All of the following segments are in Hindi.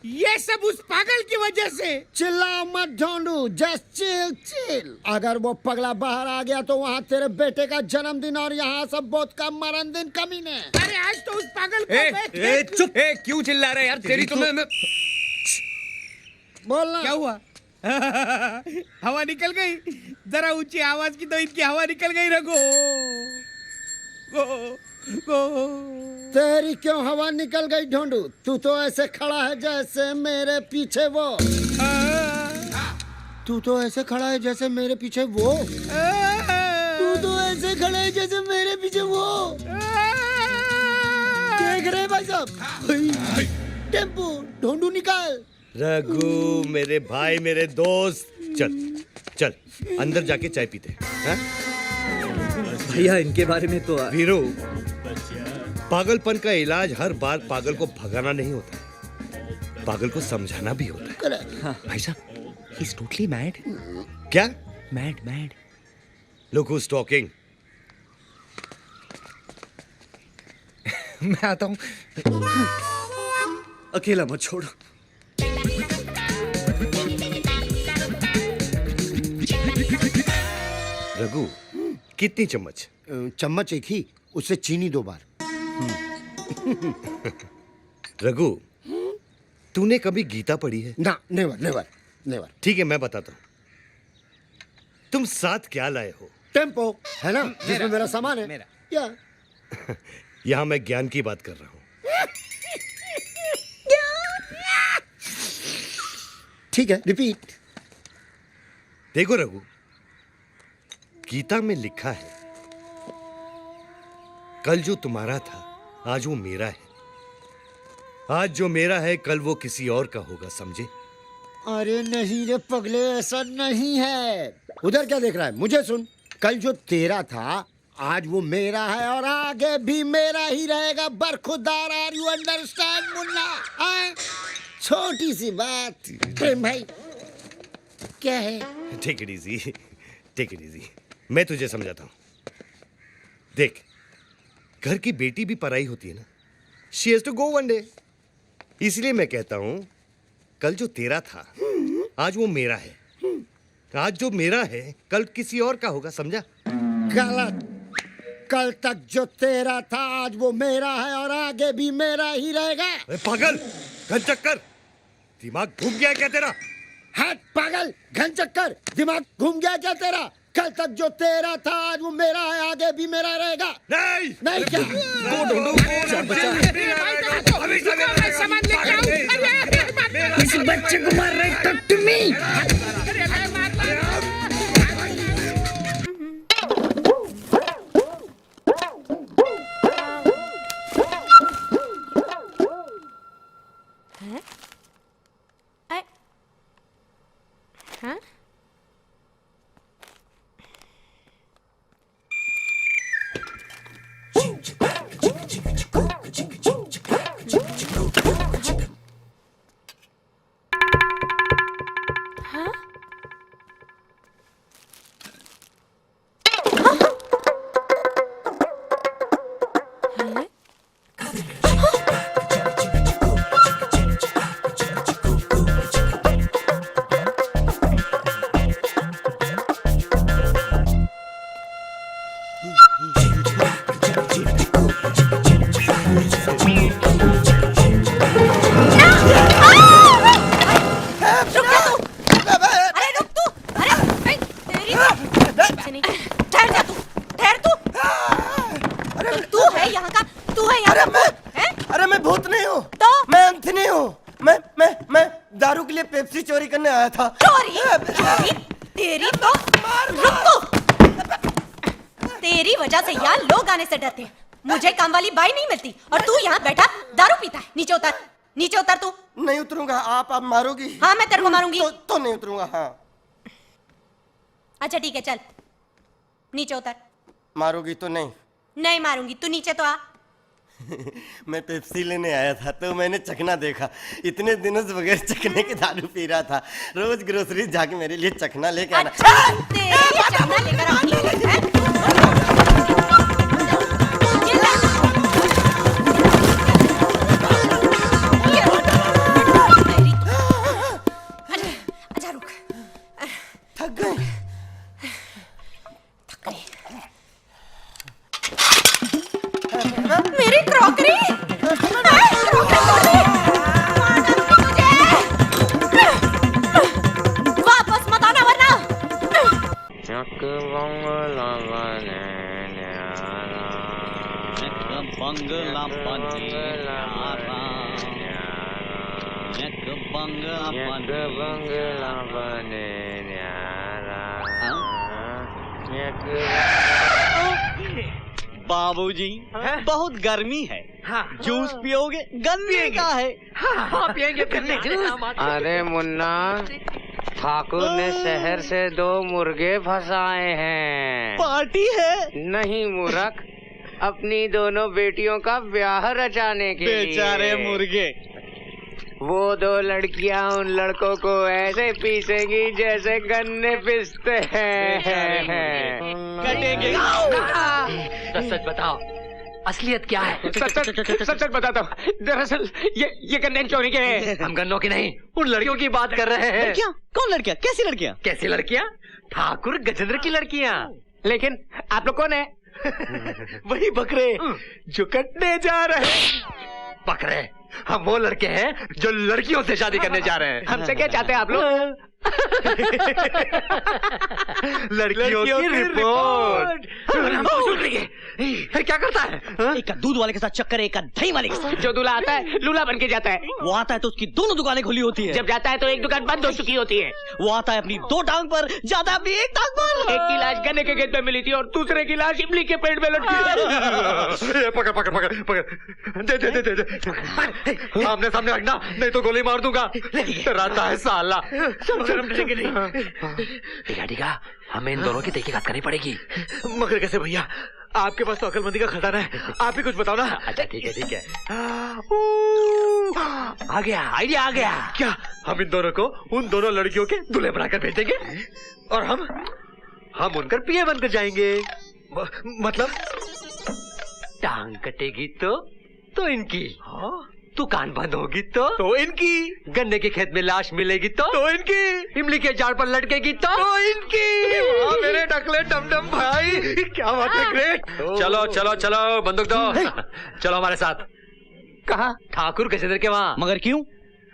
ये सब उस पागल की वजह से। चिल्ला मत ढूंढू, जस्ट चिल चिल। अगर वो पगला बाहर आ गया तो वहाँ तेरे बेटे का जन्मदिन और यहाँ सब बहुत कम मरण दिन कमीने। अरे आज तो उस पागल को चुप। क्यों चिल्ला रहे यार? तेरी तो मैं बोलना। क्या हुआ? हवा निकल गई। जरा ऊंची आवाज की तो इनकी हवा निकल गई। रघु तेरी क्यों हवा निकल गई ढूंढू? तू तो ऐसे खड़ा है जैसे मेरे पीछे वो। तू तो ऐसे खड़ा है जैसे मेरे पीछे वो। तू तो ऐसे खड़ा है जैसे मेरे पीछे वो। देख रहे भाई साहब? टेम्पो ढूंढू निकाल। रघु मेरे भाई, मेरे दोस्त, चल चल अंदर जाके चाय पीते हैं। भैया इनके बारे में तो वीरू, पागलपन का इलाज हर बार पागल को भगाना नहीं होता है, पागल को समझाना भी होता है। भाई साहब, ही इज टोटली मैड। क्या? Mad. Look who is talking. मैं आता हूँ। अकेला मत छोड़ो। रघु, कितनी चम्मच? चम्मच एक ही, उससे चीनी 2 बार। रघु, तूने कभी गीता पढ़ी है? ना, नेवर। ठीक है, मैं बताता हूँ। तुम साथ क्या लाए हो? टेम्पो है ना, जिसमें मेरा सामान है। मेरा। या यहाँ मैं ज्ञान की बात कर रहा हूँ। ठीक है, रिपीट। देखो रघु, गीता में लिखा है, कल जो तुम्हारा था आज वो मेरा है, आज जो मेरा है कल वो किसी और का होगा, समझे? अरे नहीं रे पगले, ऐसा नहीं है। उधर क्या देख रहा है? मुझे सुन। कल जो तेरा था आज वो मेरा है और आगे भी मेरा ही रहेगा। बरखुरदार, आर यू अंडरस्टैंड मुन्ना? छोटी सी बात। प्रेम भाई क्या है? Take it easy, take it easy. मैं तुझे समझाता हूँ। देख, घर की बेटी भी पराई होती है ना। She has to go one day. इसलिए मैं कहता हूँ, कल जो तेरा था आज वो मेरा है, आज जो मेरा है कल किसी और का होगा, समझा? गलत। कल तक जो तेरा था आज वो मेरा है और आगे भी मेरा ही रहेगा। अरे पागल, घन चक्कर, दिमाग घूम गया क्या तेरा? हट पागल, घन चक्कर, दिमाग घूम गया क्या तेरा? कल तक जो तेरा था आज वो मेरा है, आगे भी मेरा रहेगा। नहीं क्या? इस बच्चे को मार रहे, टॉक टू मी। दारू के लिए पेप्सी चोरी करने आया था। चोरी? तेरी तो रुक तू। तेरी वजह से यहाँ लोग आने से डरते हैं। मुझे काम वाली बाई नहीं मिलती और तू यहाँ बैठा दारू पीता है। नीचे उतर, नीचे उतर तू। नहीं उतरूंगा। आप मारोगी? हाँ मैं तेरे को मारूंगी। तो नहीं उतरूंगा। हाँ अच्छा ठीक है, चल नीचे उतर। मारोगी तो नहीं? नहीं मारूंगी, तू नीचे तो आ। मैं पेप्सी लेने आया था तो मैंने चखना देखा। इतने दिनों से बगैर चखने के दारू पी रहा था। रोज ग्रोसरी जाके मेरे लिए चखना लेके आना। अच्छा, तेरे लिए चखना लेकर आनी है? बंगला बने न्यारा बाबूजी बहुत गर्मी है। जूस पियोगे? गन्ने का है। पिएंगे जूस। अरे मुन्ना, ठाकुर ने शहर से 2 मुर्गे फंसाए हैं। पार्टी है? नहीं मूर्ख, अपनी दोनों बेटियों का ब्याह रचाने के लिए। बेचारे मुर्गे। वो 2 लड़कियां उन लड़कों को ऐसे पीसेंगी जैसे गन्ने पीसते हैं। कटेंगे। सच बताओ, असलियत क्या है? सच बताता हूँ। दरअसल ये गन्ने चोरी के हैं। हम गन्नों की नहीं, उन लड़कियों की बात कर रहे हैं। लड़कियाँ? कौन लड़कियाँ? कैसी लड़कियाँ? कैसी लड़कियाँ? ठाकुर गजेंद्र की लड़कियाँ। लेकिन आप लोग कौन है? वही बकरे जो कटने जा रहे हैं। बकरे? हम वो लड़के हैं जो लड़कियों से शादी करने जा रहे हैं। हमसे क्या चाहते हैं आप लोग? लड़कियों की रिपोर्ट। क्या करता है? एक का दूध वाले के साथ चक्कर, एक का दही वाले के साथ। जो दूल्हा आता है लूला बन के जाता है। वो आता है तो उसकी दोनों दुकानें खुली होती है। जब जाता है तो एक दुकान बंद हो चुकी होती है। वो आता है अपनी 2 टांग पर, जाता है अपनी 1 टांग पर। एक की लाश गन्ने के खेत में मिली थी और दूसरे की लाश इमली के पेड़ में लटकी। पकड़ पकड़ पकड़ पकड़, दे दे दे दे दे। आमने सामने रखना, नहीं तो गोली मार दूंगा। डराता है साला। शर्म डरेंगे नहीं। ठीक है, हमें इन दोनों की तहकीकात करनी पड़ेगी। मगर कैसे भैया? आपके पास तो अकलमंदी का खजाना है, आप ही कुछ बताओ ना। अच्छा ठीक है। आ गया, आइडिया आ गया। क्या? हम इन दोनों को उन दोनों लड़कियों के दूल्हे बनाकर भेजेंगे और हम उनकर पिए बनकर जाएंगे। मतलब टांग कटेगी तो इनकी, दुकान बंद होगी तो इनकी, गन्ने के खेत में लाश मिलेगी तो इनकी, इमली के झाड़ पर लटकेगी तो इनकी। मेरे टकले टमटम भाई, क्या बात है, ग्रेट। चलो चलो चलो, बंदूक दो। चलो हमारे साथ। कहाँ? ठाकुर गजेंद्र के वहाँ। मगर क्यों?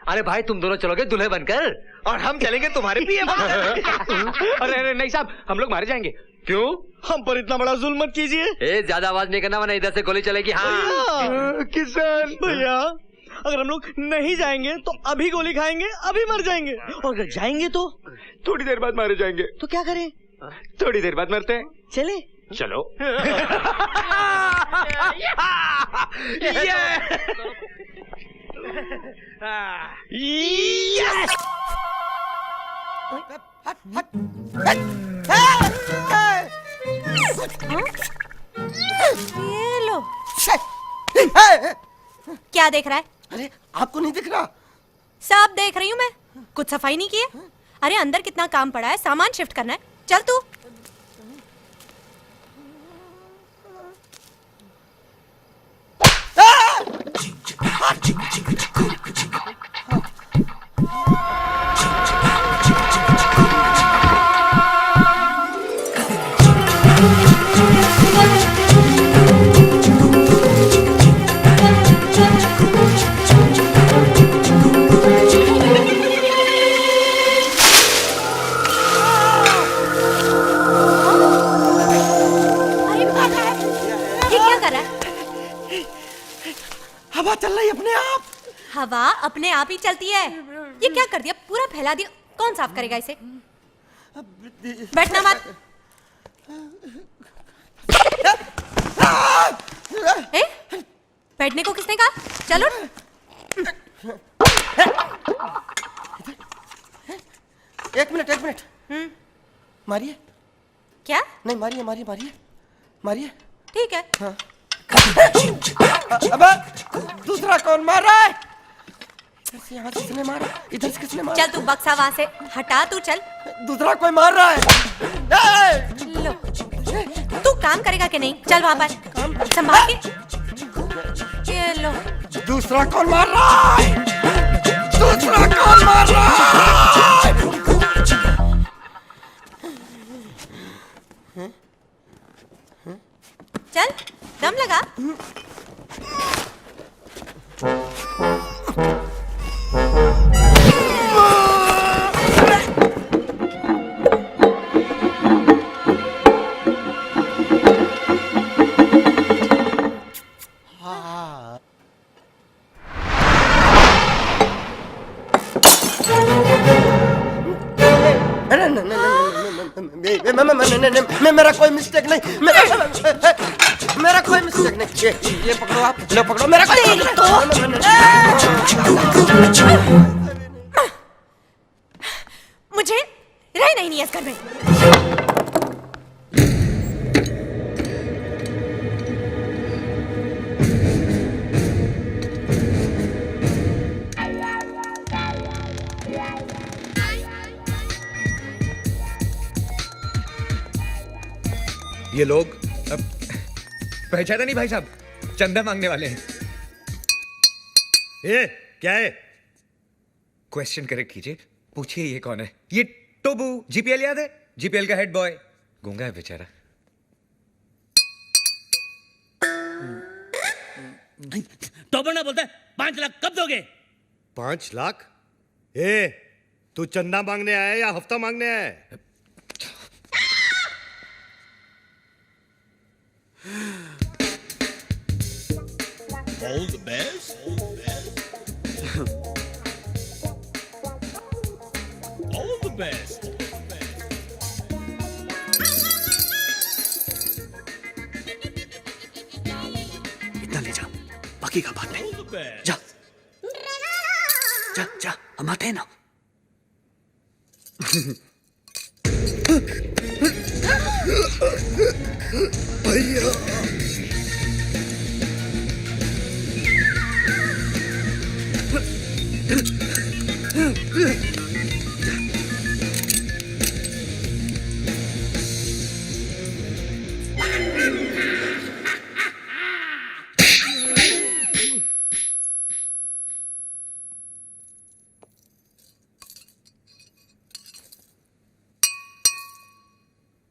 अरे भाई, तुम दोनों चलोगे दूल्हे बनकर और हम चलेंगे तुम्हारे पिए बनकर। अरे नहीं साहब, हम लोग मारे जाएंगे। क्यों? हम पर इतना बड़ा जुल्म मत कीजिए। ज्यादा आवाज नहीं करना, वरना इधर से गोली चलेगी। हाँ किसान भैया, अगर हम लोग नहीं जाएंगे तो अभी गोली खाएंगे, अभी मर जाएंगे। और अगर जाएंगे तो थोड़ी देर बाद मारे जाएंगे। तो क्या करें? थोड़ी देर बाद मरते हैं। चले चलो। ये लो। क्या देख रहा है? अरे आपको नहीं दिख रहा? सब देख रही हूँ मैं। कुछ सफाई नहीं की है? अरे अंदर कितना काम पड़ा है, सामान शिफ्ट करना है। चल तू। हवा चल रही अपने आप। हवा अपने आप ही चलती है। ये क्या कर दिया? पूरा फैला दिया। कौन साफ करेगा इसे? बैठना मत। ए? बैठने को किसने कहा? चलो। एक मिनट। मारिए। क्या? नहीं, मारिए। ठीक है। हाँ। अबे दूसरा कौन मार रहा है? यहाँ से किसने मारा? इधर से किसने मारा? चल तू बक्सा वहां से हटा, तू चल। दूसरा कोई मार रहा है। लो, तू काम करेगा कि नहीं? चल वहां पर संभाल के। ये लो। दूसरा कौन मार रहा है? दूसरा कौन मार रहा है? चल, दम लगा। मेरा कोई मिस्टेक नहीं, मेरा कोई मिस्टेक नहीं। ये पकड़ो, आप लो पकड़ो, मेरा कोई मुझे रहना ही नहीं है इस घर में। ये लोग पहचाना नहीं भाई साहब, चंदा मांगने वाले हैं। ए, क्या है? क्वेश्चन करेक्ट कीजिए, पूछिए ये कौन है? ये टोबू, जीपीएल याद है? जीपीएल का हेड बॉय, गूंगा है बेचारा। टोबू ना बोलता है 5 लाख कब दोगे? 5 लाख? ए, तू चंदा मांगने आया या हफ्ता मांगने आया है? All the best. All the best. इतना ले जा, बाकी का बात नहीं। जा जा जा, हम आते हैं ना। भैया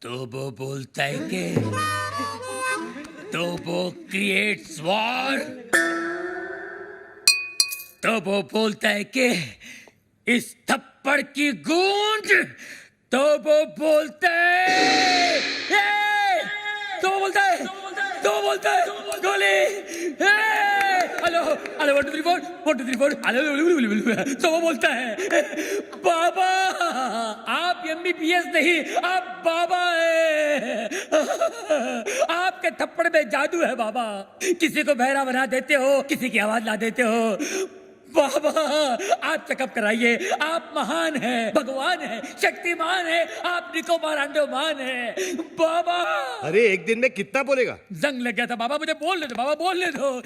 तो वो बोलता है कि तो वो क्रिएट्स वॉर, तो वो बोलता है कि इस थप्पड़ की गूंज, तो वो बोलता है तो बोलता है तो बोलता है गोली। Hello hello 1 2 3 4 1 2 3 4 hello. तो वो बोलता है बाबा, आप एमबीबीएस नहीं, आप बाबा है। आपके थप्पड़ में जादू है बाबा, किसी को बहरा बना देते हो, किसी की आवाज ला देते हो। बाबा आप चेकअप कराइए, आप महान हैं, भगवान हैं, शक्तिमान हैं, आप निकोबार अंडोमान हैं बाबा। अरे एक दिन में कितना बोलेगा? जंग लग गया था बाबा, मुझे बोलने दो बाबा, बोलने दो।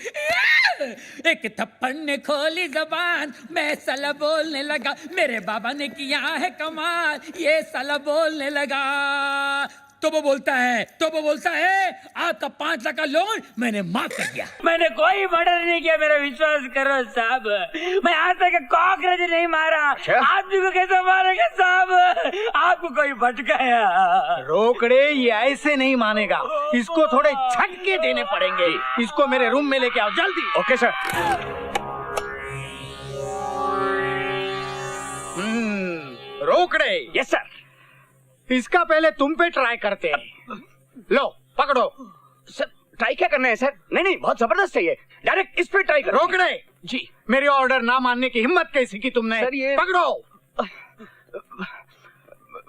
एक थप्पड़ ने खोली जबान, मैं साला बोलने लगा, मेरे बाबा ने किया है कमाल, ये साला बोलने लगा। तो वो बोलता है आपका 5 लाख का लोन मैंने माफ कर दिया। मैंने कोई मर्डर नहीं किया, मेरा विश्वास करो साहब, मैं आज तक कॉकरोच नहीं मारा। आदमी को कैसे मारेगा साहब? आपको कोई भटकाया? रोकड़े, ये ऐसे नहीं मानेगा, इसको थोड़े झटके देने पड़ेंगे। इसको मेरे रूम में लेके आओ जल्दी। Okay sir. Rokde. Yes sir. इसका पहले तुम पे ट्राई करते हैं। लो पकड़ो। सर ट्राई क्या करना है सर? नहीं नहीं, बहुत जबरदस्त है ये, डायरेक्ट इस पे ट्राई करो। रोकड़े जी। मेरे ऑर्डर ना मानने की हिम्मत कैसी की तुमने? सर ये पकड़ो।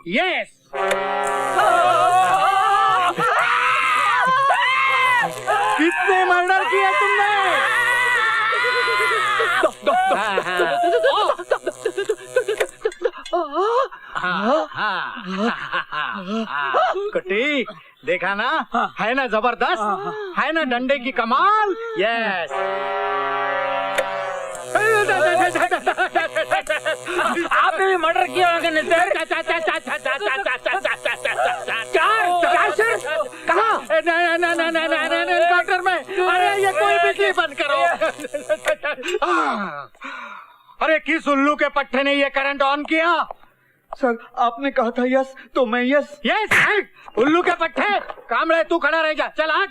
यस। कितने मर्डर किए तुमने? कटी देखा ना, है ना जबरदस्त, है ना डंडे की कमाल। यस। आपने भी मर्डर किया होगा ना सर? कहाँ? एनकाउंटर में। अरे ये कोई बिजली बंद करो। अरे किस उल्लू के पट्टे ने ये करंट ऑन किया? सर आपने कहा था यस, तो मैं यस। यस उल्लू के पट्टे। काम रहे तू खड़ा रह जा, चल हट।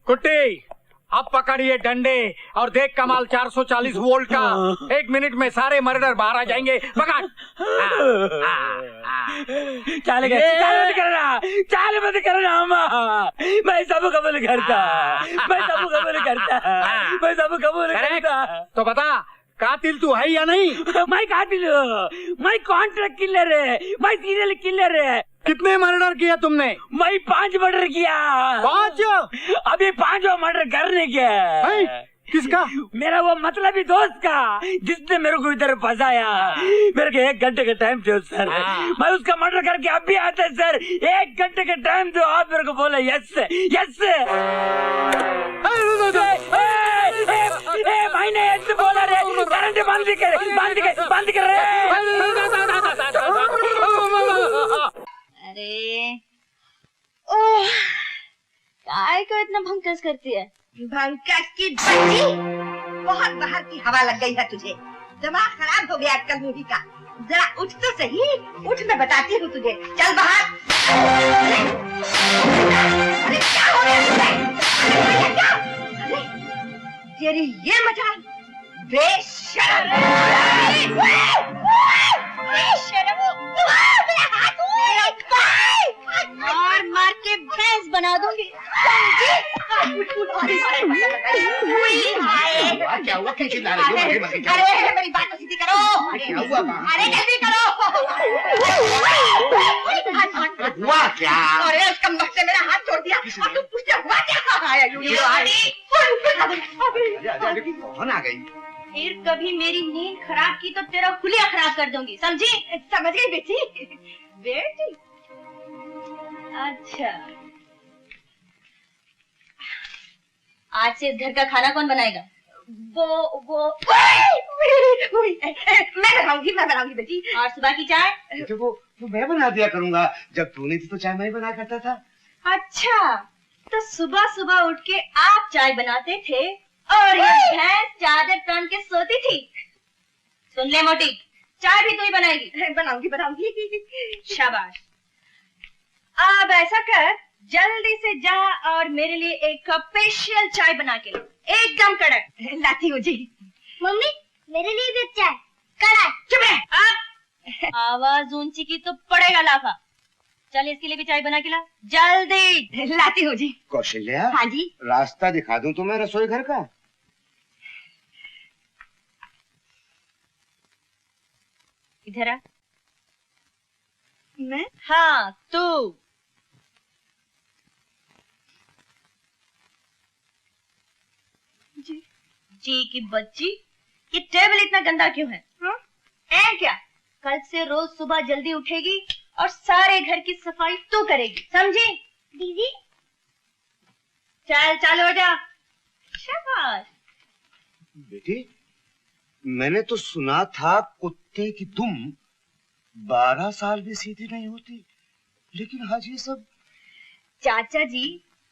कुट्टी अब पकड़िए डंडे और देख कमाल 440 वोल्ट का। 1 मिनट में सारे मर्डर बाहर आ जाएंगे। पकड़। चाले मत करना अम्मा, मैं सब कबूल करता, मैं सब कबूल करता, मैं सब कबूल करता। तो बता कातिल तू है या नहीं? मैं कातिल हूँ, मैं कॉन्ट्रैक्ट किलर है, मैं सीरियल किलर है। कितने मर्डर किया तुमने? मैं 5 मर्डर किया। 5? अभी 5वां मर्डर करने गया। किसका? मेरा वो मतलबी दोस्त का, जिसने मेरे को इधर फंसाया। मेरे को 1 घंटे का टाइम दो सर, मैं उसका मर्डर करके अब भी आता सर। 1 घंटे का टाइम दो, आप मेरे को बोले यस यस। मैंने यस बोला रे, करंट बंद कर बंद कर रे। अरे ओह, काय को इतना भंकस करती है? भंकस की बच्ची, बहुत बाहर की हवा लग गई है तुझे। दिमाग खराब हो गया आजकल मूवी का। जरा उठ तो सही, उठ, मैं बताती हूँ तुझे। चल बाहर। अरे क्या हो गया तुझे? क्या? अरे तेरी ये मजाल, बेशरम। बेशरम, मेरा हाथ और मार के भैंस बना दूंगी, समझी? क्या हुआ? क्या चिल्ला रही हो? अरे मेरी बात तो सीधी करो। अरे जल्दी करो। हुआ क्या? अरे उसका मुझ से मेरा हाथ छोड़ दिया और तुम पूछते हुआ क्या? कौन आ गई? फिर कभी मेरी नींद खराब की तो तेरा खुलिया खराब कर दूंगी, समझी? समझ गई बेटी। बेटी? अच्छा, आज से इस घर का खाना कौन बनाएगा? वो मैं बनाऊंगी बेटी। और सुबह की चाय? तो वो मैं बना दिया करूंगा। जब तू नहीं थी तो चाय मैं ही बना करता था। अच्छा, तो सुबह सुबह उठ के आप चाय बनाते थे और ये भैंस चादर तान के सोती थी। सुन ले मोटी, चाय भी तू ही बनाएगी? बनाऊंगी। शाबाश। अब ऐसा कर, जल्दी से जा और मेरे लिए एक कप स्पेशल चाय बना के ला, एकदम कड़क। लाती हूँ जी। मम्मी, मेरे लिए भी चाय कड़क। चुप रह। आवाज ऊंची की तो पड़ेगा लाफा। चल इसके लिए भी चाय बना के ला, जल्दी। लाती हूँ जी। कौशल्या, हाँ जी। रास्ता दिखा दूं तुम्हें रसोई घर का? इधर आ। मैं? हाँ तू। जी की बच्ची, ये टेबल इतना गंदा क्यों है? ऐ क्या? कल से रोज सुबह जल्दी उठेगी और सारे घर की सफाई तू करेगी, समझी? दीदी चल चल हो जा। शाबाश। बेटी, मैंने तो सुना था कुत्ते की दुम 12 साल भी सीधी नहीं होती, लेकिन आज ये सब। चाचा जी,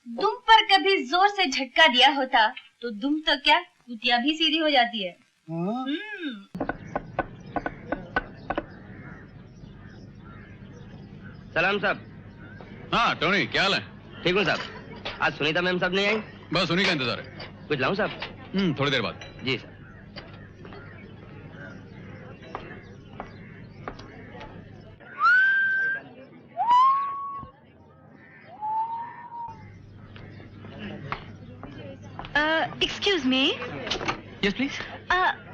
दुम पर कभी जोर से झटका दिया होता तो दुम तो क्या, कुतिया भी सीधी हो जाती है। सलाम साहब। हाँ टोनी, क्या हाल है? ठीक हूँ साहब। आज सुनीता मैम साहब नहीं आई? बस उन्हीं का इंतजार है। कुछ लाऊं साहब? थोड़ी देर बाद। जी sir. Excuse me. Yes please.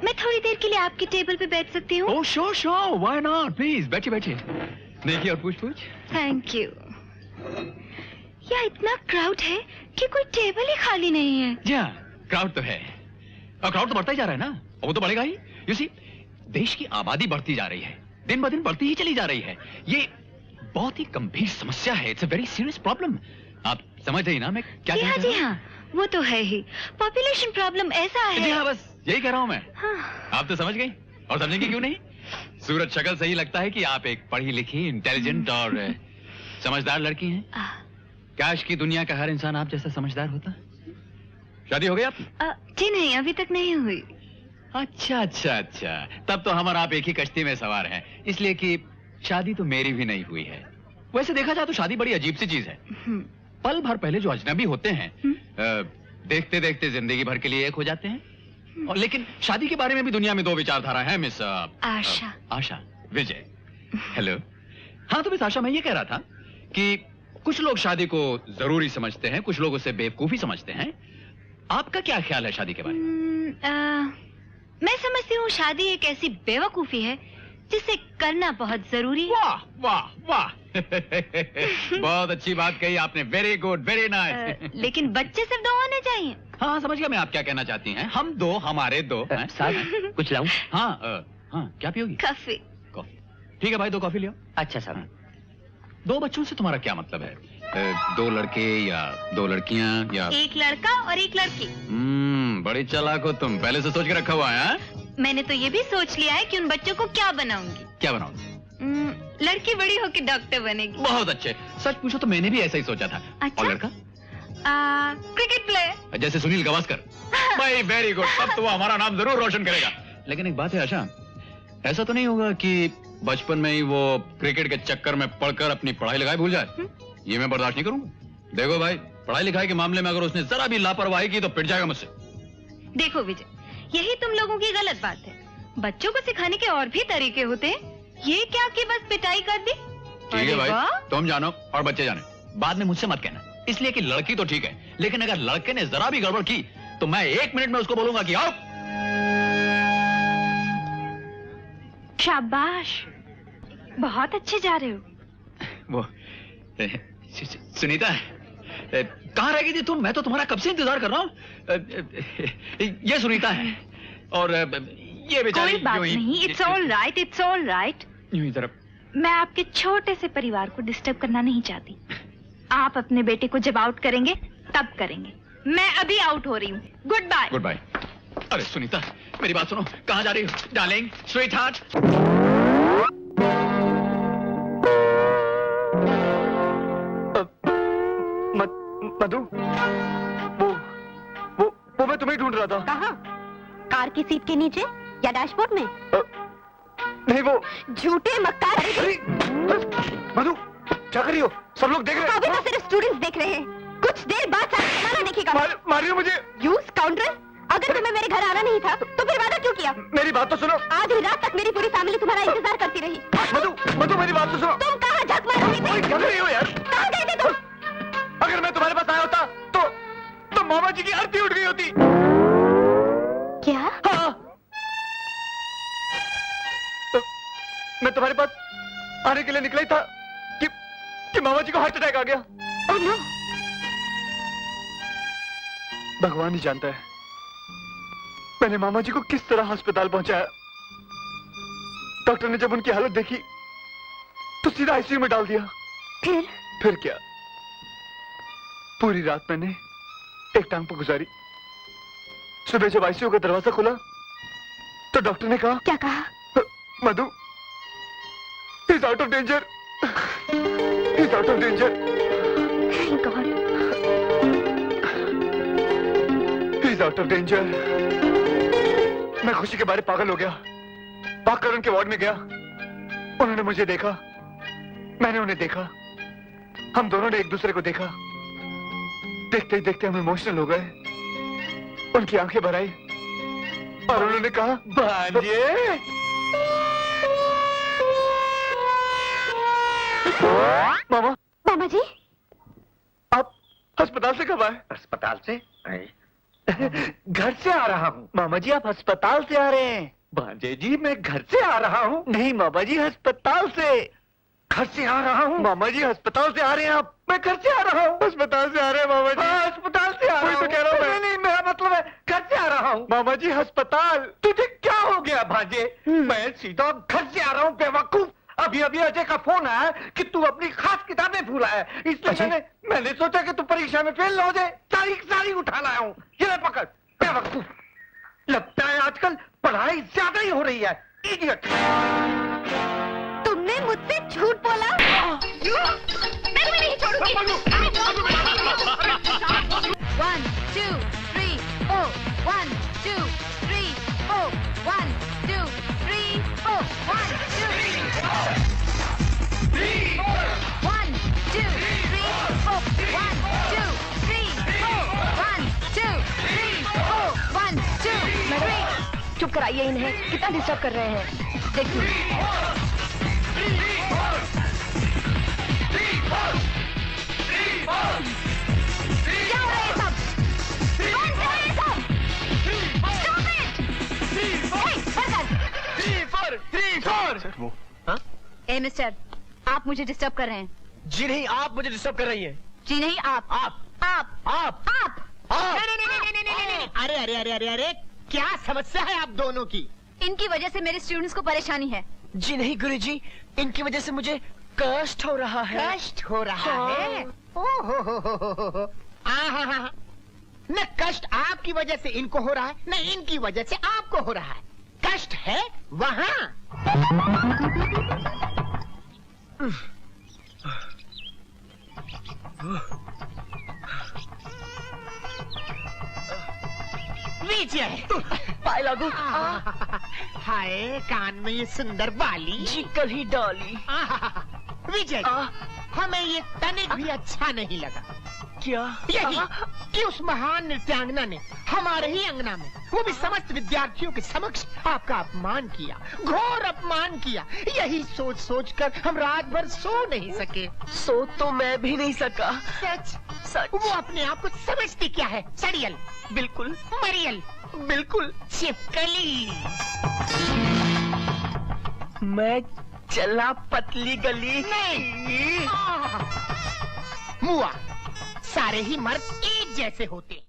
मैं थोड़ी देर के लिए आपकी टेबल पे बैठ सकती हूँ? Oh sure sure, why not, please बैठिए बैठिए। देखिए और पूछ। Thank you. यहाँ इतना क्राउड है कि कोई टेबल ही खाली नहीं है। जी हाँ, क्राउड तो है और क्राउड तो बढ़ता ही जा रहा है ना, और वो तो बढ़ेगा ही। यू सी, देश की आबादी बढ़ती जा रही है, दिन ब दिन बढ़ती ही चली जा रही है। ये बहुत ही गंभीर समस्या है। It's a very serious problem. आप समझ रही ना मैं क्या कह रहा हूँ? जी हाँ, वो तो है ही। पॉपुलेशन प्रॉब्लम ऐसा है। जी हाँ, बस यही कह रहा हूँ मैं। हाँ। आप तो समझ गई, और समझेंगी क्यों नहीं? सूरत शक्ल से ही लगता है कि आप एक पढ़ी लिखी, इंटेलिजेंट और समझदार लड़की हैं। काश की दुनिया का हर इंसान आप जैसा समझदार होता। शादी हो गई आप? जी नहीं, अभी तक नहीं हुई। अच्छा, तब तो हम और आप एक ही कश्ती में सवार हैं, इसलिए कि शादी तो मेरी भी नहीं हुई है। वैसे देखा जाए तो शादी बड़ी अजीब सी चीज है। पल भर पहले जो अजनबी होते हैं, देखते देखते जिंदगी भर के लिए एक हो जाते हैं। और लेकिन शादी के बारे में भी दुनिया में 2 विचारधारा है मिस आशा विजय। हेलो। हाँ तो मिस आशा, मैं ये कह रहा था कि कुछ लोग शादी को जरूरी समझते हैं, कुछ लोग उसे बेवकूफी समझते हैं। आपका क्या ख्याल है शादी के बारे में? मैं समझती हूँ शादी एक ऐसी बेवकूफी है जिसे करना बहुत जरूरी है। वाह वाह वाह बहुत अच्छी बात कही आपने, वेरी गुड, वेरी नाइस। लेकिन बच्चे सिर्फ 2 होने चाहिए। हाँ समझ गया मैं आप क्या कहना चाहती हैं। हम 2, हमारे 2। साहब कुछ लाऊं? हाँ हाँ क्या पियोगी? कॉफी। कॉफी ठीक है भाई, 2 कॉफी लियो। अच्छा साहब। 2 बच्चों से तुम्हारा क्या मतलब है? 2 लड़के या 2 लड़कियां या 1 लड़का और 1 लड़की। बड़ी चालाक हो तुम, पहले से सोच के रखा हुआ है। मैंने तो ये भी सोच लिया है कि उन बच्चों को क्या बनाऊंगी। क्या बनाओगे? लड़की बड़ी होकर डॉक्टर बनेगी। बहुत अच्छे, सच पूछो तो मैंने भी ऐसा ही सोचा था। अच्छा? और लड़का? क्रिकेट प्लेयर जैसे सुनील गावस्कर। भाई वेरी गुड, तब तो वो हमारा नाम जरूर रोशन करेगा। लेकिन एक बात है आशा, ऐसा तो नहीं होगा कि बचपन में ही वो क्रिकेट के चक्कर में पढ़कर अपनी पढ़ाई लिखाई भूल जाए? ये मैं बर्दाश्त नहीं करूंगा। देखो भाई, पढ़ाई लिखाई के मामले में अगर उसने जरा भी लापरवाही की तो पिट जाएगा मुझसे। देखो विजय, यही तुम लोगों की गलत बात है। बच्चों को सिखाने के और भी तरीके होते हैं। ये क्या कि बस पिटाई कर दी? ठीक है भाई, तुम जानो और बच्चे जाने, बाद में मुझसे मत कहना। इसलिए कि लड़की तो ठीक है, लेकिन अगर लड़के ने जरा भी गड़बड़ की तो मैं 1 मिनट में उसको बोलूंगा कि आओ। शाबाश, बहुत अच्छे जा रहे हो। वो सुनीता, कहाँ रह गई थी तुम? मैं तो तुम्हारा कब से इंतजार कर रहा हूँ। ये सुनीता है और ये बेचारी। कोई बात नहीं, it's all right, it's all right. यूं ही तरफ। मैं आपके छोटे से परिवार को डिस्टर्ब करना नहीं चाहती। आप अपने बेटे को जब आउट करेंगे तब करेंगे। मैं अभी आउट हो रही हूँ। Goodbye. Goodbye. अरे सुनीता, मेरी बात सुनो, कहाँ जा रही हो? Darling, sweet heart. मधु, वो मैं तुम्हें ढूंढ रहा था। कहाँ? कार की सीट के नीचे या डैशबोर्ड में? नहीं, वो झूठे मक्कार। मधु, क्या कर रही हो? सब लोग देख रहे हैं। अभी तो सिर्फ स्टूडेंट्स देख रहे हैं। कुछ देर बाद सारा जमाना देखेगा। मारियो मुझे। You scoundrel! अगर तुम्हें मेरे घर आना नहीं था तो फिर वादा क्यों किया? मेरी बात तो सुनो। आधी रात तक मेरी पूरी फैमिली तुम्हारा इंतजार करती रही। मधु मेरी बात तो सुनो। तुम कहाँ झक मार रही थी? क्या कर रही हो यार? कहाँ गए थे तुम? अगर मैं तुम्हारे पास आया होता तो मामा जी की आरती उठ गई होती। क्या? हाँ। मैं तुम्हारे पास आने के लिए निकला ही था कि मामा जी को हार्ट अटैक आ गया। Oh no. भगवान ही जानता है मैंने मामा जी को किस तरह अस्पताल पहुंचाया। डॉक्टर ने जब उनकी हालत देखी तो सीधा आईसीयू में डाल दिया। फिर क्या, पूरी रात मैंने एक टांग पर गुजारी। सुबह जब आईसीयू का दरवाजा खुला तो डॉक्टर ने कहा। क्या कहा? Madhu, he is out of danger, he is out of danger, thank God, he is out of danger. मैं खुशी के बारे पागल हो गया। भागकर उनके वार्ड में गया। उन्होंने मुझे देखा, मैंने उन्हें देखा, हम दोनों ने एक दूसरे को देखा। देखते ही देखते हम इमोशनल हो गए। उनकी आंखें भर आई और उन्होंने कहा, भांजे। मामा जी, आप अस्पताल से कब आए? अस्पताल से? घर से आ रहा हूँ। मामा जी, आप अस्पताल से आ रहे हैं? भांजे जी, मैं घर से आ रहा हूँ। नहीं मामा जी, अस्पताल से। घर से आ रहा हूँ। मामा जी, अस्पताल से आ रहे हैं आप? मैं घर से आ रहा हूँ। अस्पताल से आ रहे हैं मामा जी। हाँ, अस्पताल से आ रहा हूँ। तो कह रहा हूँ। नहीं, मेरा मतलब है घर से आ रहा हूँ। मामा जी, अस्पताल। तुझे क्या हो गया भांजे? मैं सीधा घर से आ रहा हूँ, बेवकूफ। अभी अभी अजय का फोन आया कि तू अपनी खास किताबें भूला है, इसलिए मैंने सोचा कि तू परीक्षा में फेल ना हो जाए। सारी उठा लाया हूँ। ये ले पकड़, बेवकूफ। लगता है आजकल पढ़ाई ज्यादा ही हो रही है। इडियट। तुमने मुझसे झूठ बोला। मैं तुम्हें नहीं छोड़ूंगी। 1 2 3 4 1 2 3 4 1 2 3 4 1 2 3 4 1 2 3 4 1 2 3 4 1 2 3 4 1 2 3। चुप कराइए इन्हें, कितना डिस्टर्ब कर रहे हैं। देखिए। क्या हो रहा है सब? कौन से हैं सब? Stop it! मिस्टर, आप मुझे डिस्टर्ब कर रहे हैं। जी नहीं, आप मुझे डिस्टर्ब कर रही हैं। जी नहीं, आप अरे अरे अरे अरे अरे, क्या समस्या है आप दोनों की? इनकी वजह से मेरे स्टूडेंट्स को परेशानी है। जी नहीं गुरुजी, इनकी वजह से मुझे कष्ट हो रहा है। कष्ट हो रहा है? ओहो, न कष्ट आपकी वजह से इनको हो रहा है, न इनकी वजह से आपको हो रहा है। कष्ट है वहाँ। विजय, पाए लागू। हाय, कान में ये सुंदर बाली। जी कल ही डाली। विजय, हमें ये तनिक भी अच्छा नहीं लगा। क्या? यही कि उस महान नृत्यांगना ने हमारे ही अंगना में, वो भी समस्त विद्यार्थियों के समक्ष, आपका अपमान किया, घोर अपमान किया। यही सोच सोच कर हम रात भर सो नहीं सके। सो तो मैं भी नहीं सका। सच सच। वो अपने आप को समझती क्या है? सड़ियल, बिल्कुल। मरियल, बिल्कुल। छिपकली। मैं चला पतली गली। नहीं, मुआ, सारे ही मर्द एक जैसे होते।